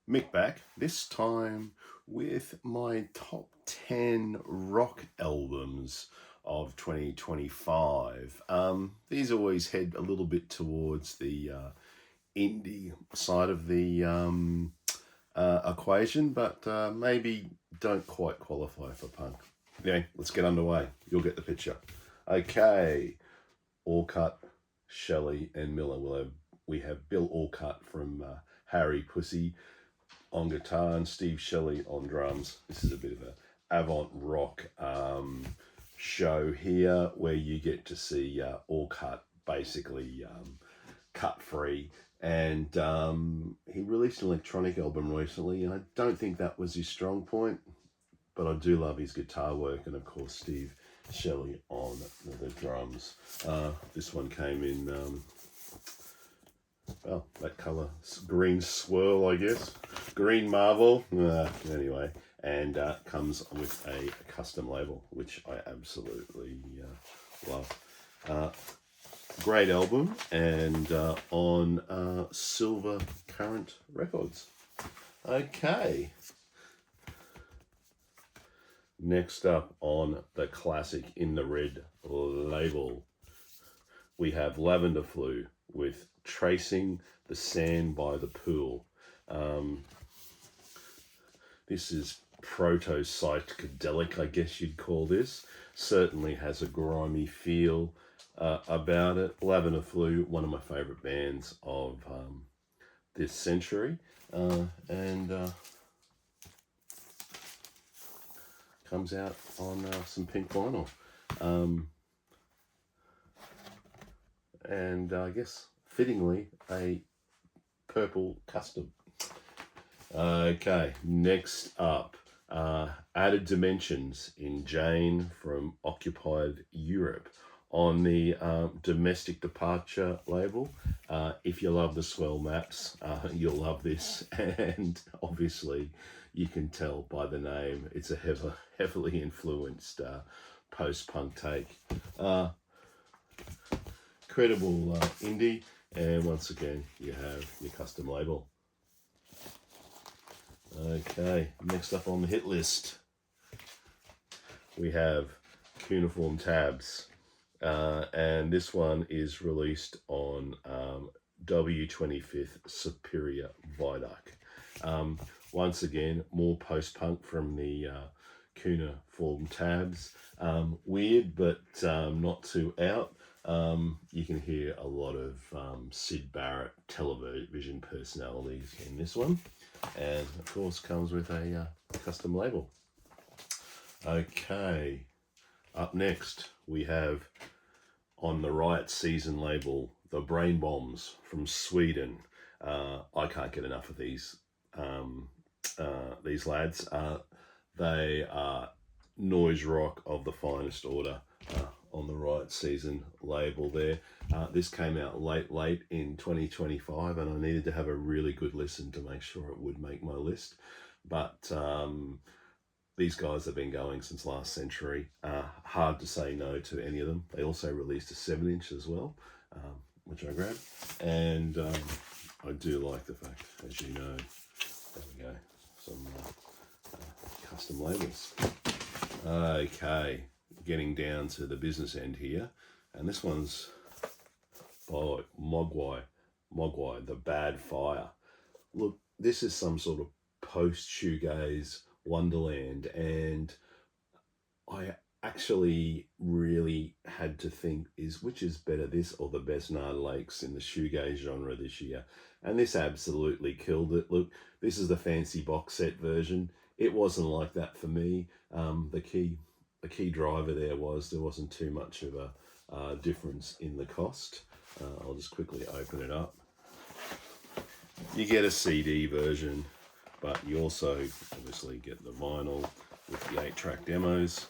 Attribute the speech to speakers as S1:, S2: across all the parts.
S1: Mick back, this time with my top 10 rock albums of 2025. These always head a little bit towards the indie side of the equation, but maybe don't quite qualify for punk. Anyway, let's get underway. You'll get the picture. Okay, Allcut, Shelley, and Miller. We have Bill Allcut from Harry Pussy on guitar and Steve Shelley on drums. This is a bit of a avant rock show here where you get to see Allcut basically cut free. And he released an electronic album recently, and I don't think that was his strong point, but I do love his guitar work, and of course Steve Shelley on the drums. This one came in well, that colour, green swirl, I guess. Green marble. Anyway, and comes with a custom label, which I absolutely love. Great album, and on Silver Current Records. Okay. Next up on the classic In the Red label, we have Lavender Flu with Tracing the Sand by the Pool. This is proto-psychedelic, I guess you'd call this. Certainly has a grimy feel about it. Lavender Flu, one of my favourite bands of this century. And comes out on some pink vinyl. And I guess fittingly a purple custom. Okay, next up, Added Dimensions in Jane from Occupied Europe on the Domestic Departure label. If you love the swell maps, you'll love this, and obviously you can tell by the name it's a heavily influenced post-punk take. Credible indie, and once again you have your custom label. Okay, next up on the hit list we have Cuneiform Tabs, and this one is released on W25th Superior Viaduct. Once again, more post-punk from the Cuneiform Tabs. Weird, but not too out. You can hear a lot of Syd Barrett television personalities in this one, and of course comes with a custom label. Okay, up next we have on the Riot Season label the Brain Bombs from Sweden. I can't get enough of these lads. They are noise rock of the finest order. On the Riot Season label there. This came out late in 2025, and I needed to have a really good listen to make sure it would make my list. But these guys have been going since last century. Hard to say no to any of them. They also released a 7-inch as well, which I grabbed. And I do like the fact, as you know, there we go, some custom labels. Okay. Getting down to the business end here, and this one's by Mogwai, The Bad Fire. Look, this is some sort of post-shoegaze wonderland, and I actually really had to think, which is better, this or the Best Nard Lakes in the shoegaze genre this year, and this absolutely killed it. Look, this is the fancy box set version. It wasn't like that for me. The key driver there wasn't too much of a difference in the cost. I'll just quickly open it up. You get a CD version, but you also obviously get the vinyl with the 8-track demos.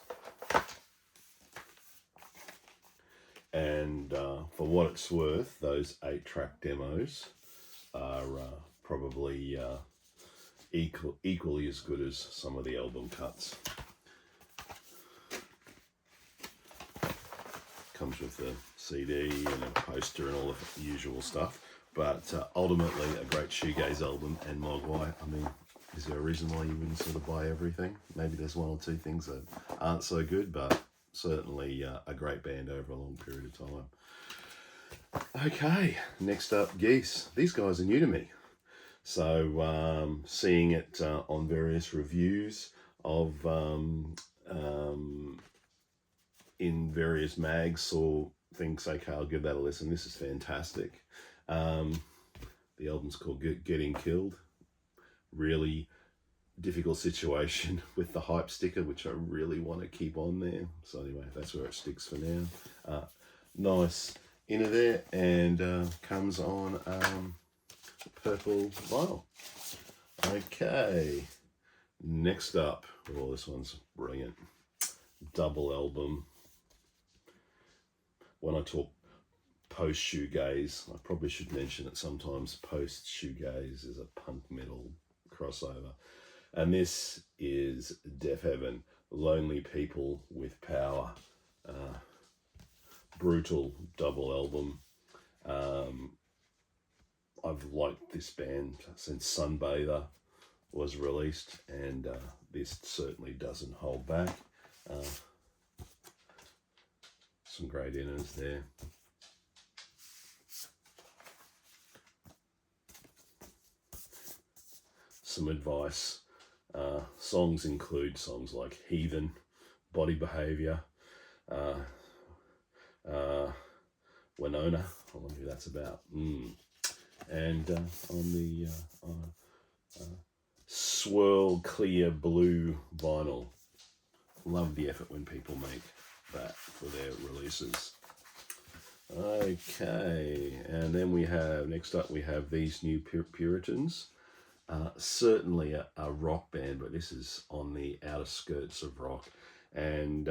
S1: And for what it's worth, those 8-track demos are probably equally as good as some of the album cuts. Comes with the CD and a poster and all the usual stuff. But ultimately, a great shoegaze album. And Mogwai, I mean, is there a reason why you wouldn't sort of buy everything? Maybe there's one or two things that aren't so good, but certainly a great band over a long period of time. Okay, next up, Geese. These guys are new to me. So seeing it on various reviews of in various mags, saw things, okay, I'll give that a listen. This is fantastic. The album's called Getting Killed. Really difficult situation with the hype sticker, which I really want to keep on there. So anyway, that's where it sticks for now. Nice inner there, and comes on purple vinyl. Okay, next up, oh, this one's brilliant. Double album. When I talk post shoegaze, I probably should mention that sometimes post shoegaze is a punk metal crossover, and this is Deafheaven, Lonely People with Power. Brutal double album. I've liked this band since Sunbather was released, and this certainly doesn't hold back. Some great inners there. Some advice. Songs include songs like Heathen, Body Behaviour, Winona, I wonder who that's about. And on the swirl clear blue vinyl. Love the effort when people make that for their releases. Okay, and then we have, next up we have These New Puritans. Certainly a rock band, but this is on the outer skirts of rock, and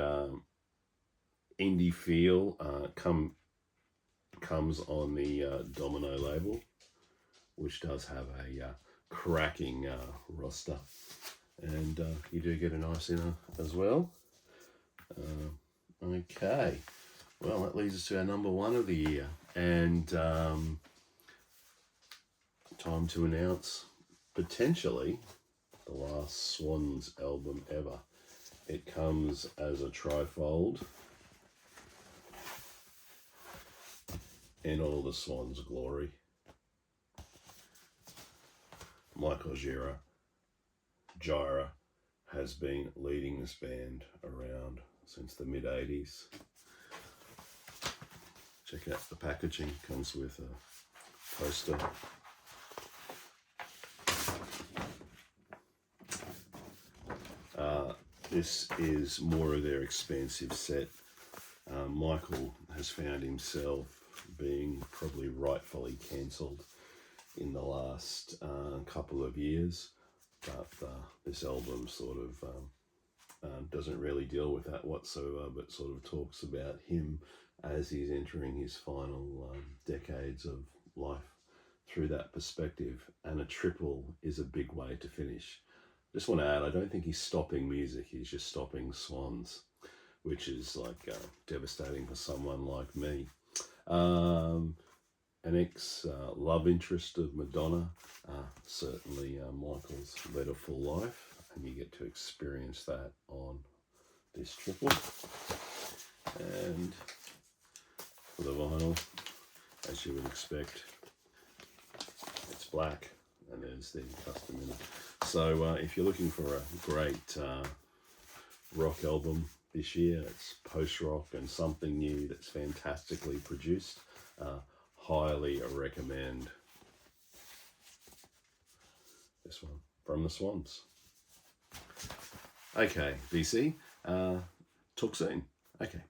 S1: indie feel comes on the Domino label, which does have a cracking roster, and you do get a nice inner as well. Okay, well, that leads us to our number one of the year, and time to announce potentially the last Swans album ever. It comes as a trifold in all the Swans' glory. Michael Gira has been leading this band around since the mid-80s. Check out the packaging, comes with a poster. This is more of their expansive set. Michael has found himself being probably rightfully cancelled in the last couple of years, but this album sort of doesn't really deal with that whatsoever, but sort of talks about him as he's entering his final decades of life through that perspective, and a triple is a big way to finish. Just want to add, I don't think he's stopping music, he's just stopping Swans, which is like devastating for someone like me. An ex-love interest of Madonna, certainly Michael's led a full life, and you get to experience that on this triple. And for the vinyl, as you would expect, it's black, and there's the custom in it. So if you're looking for a great rock album this year, it's post-rock and something new that's fantastically produced, highly recommend this one from the Swans. Okay, BC, talk soon. Okay.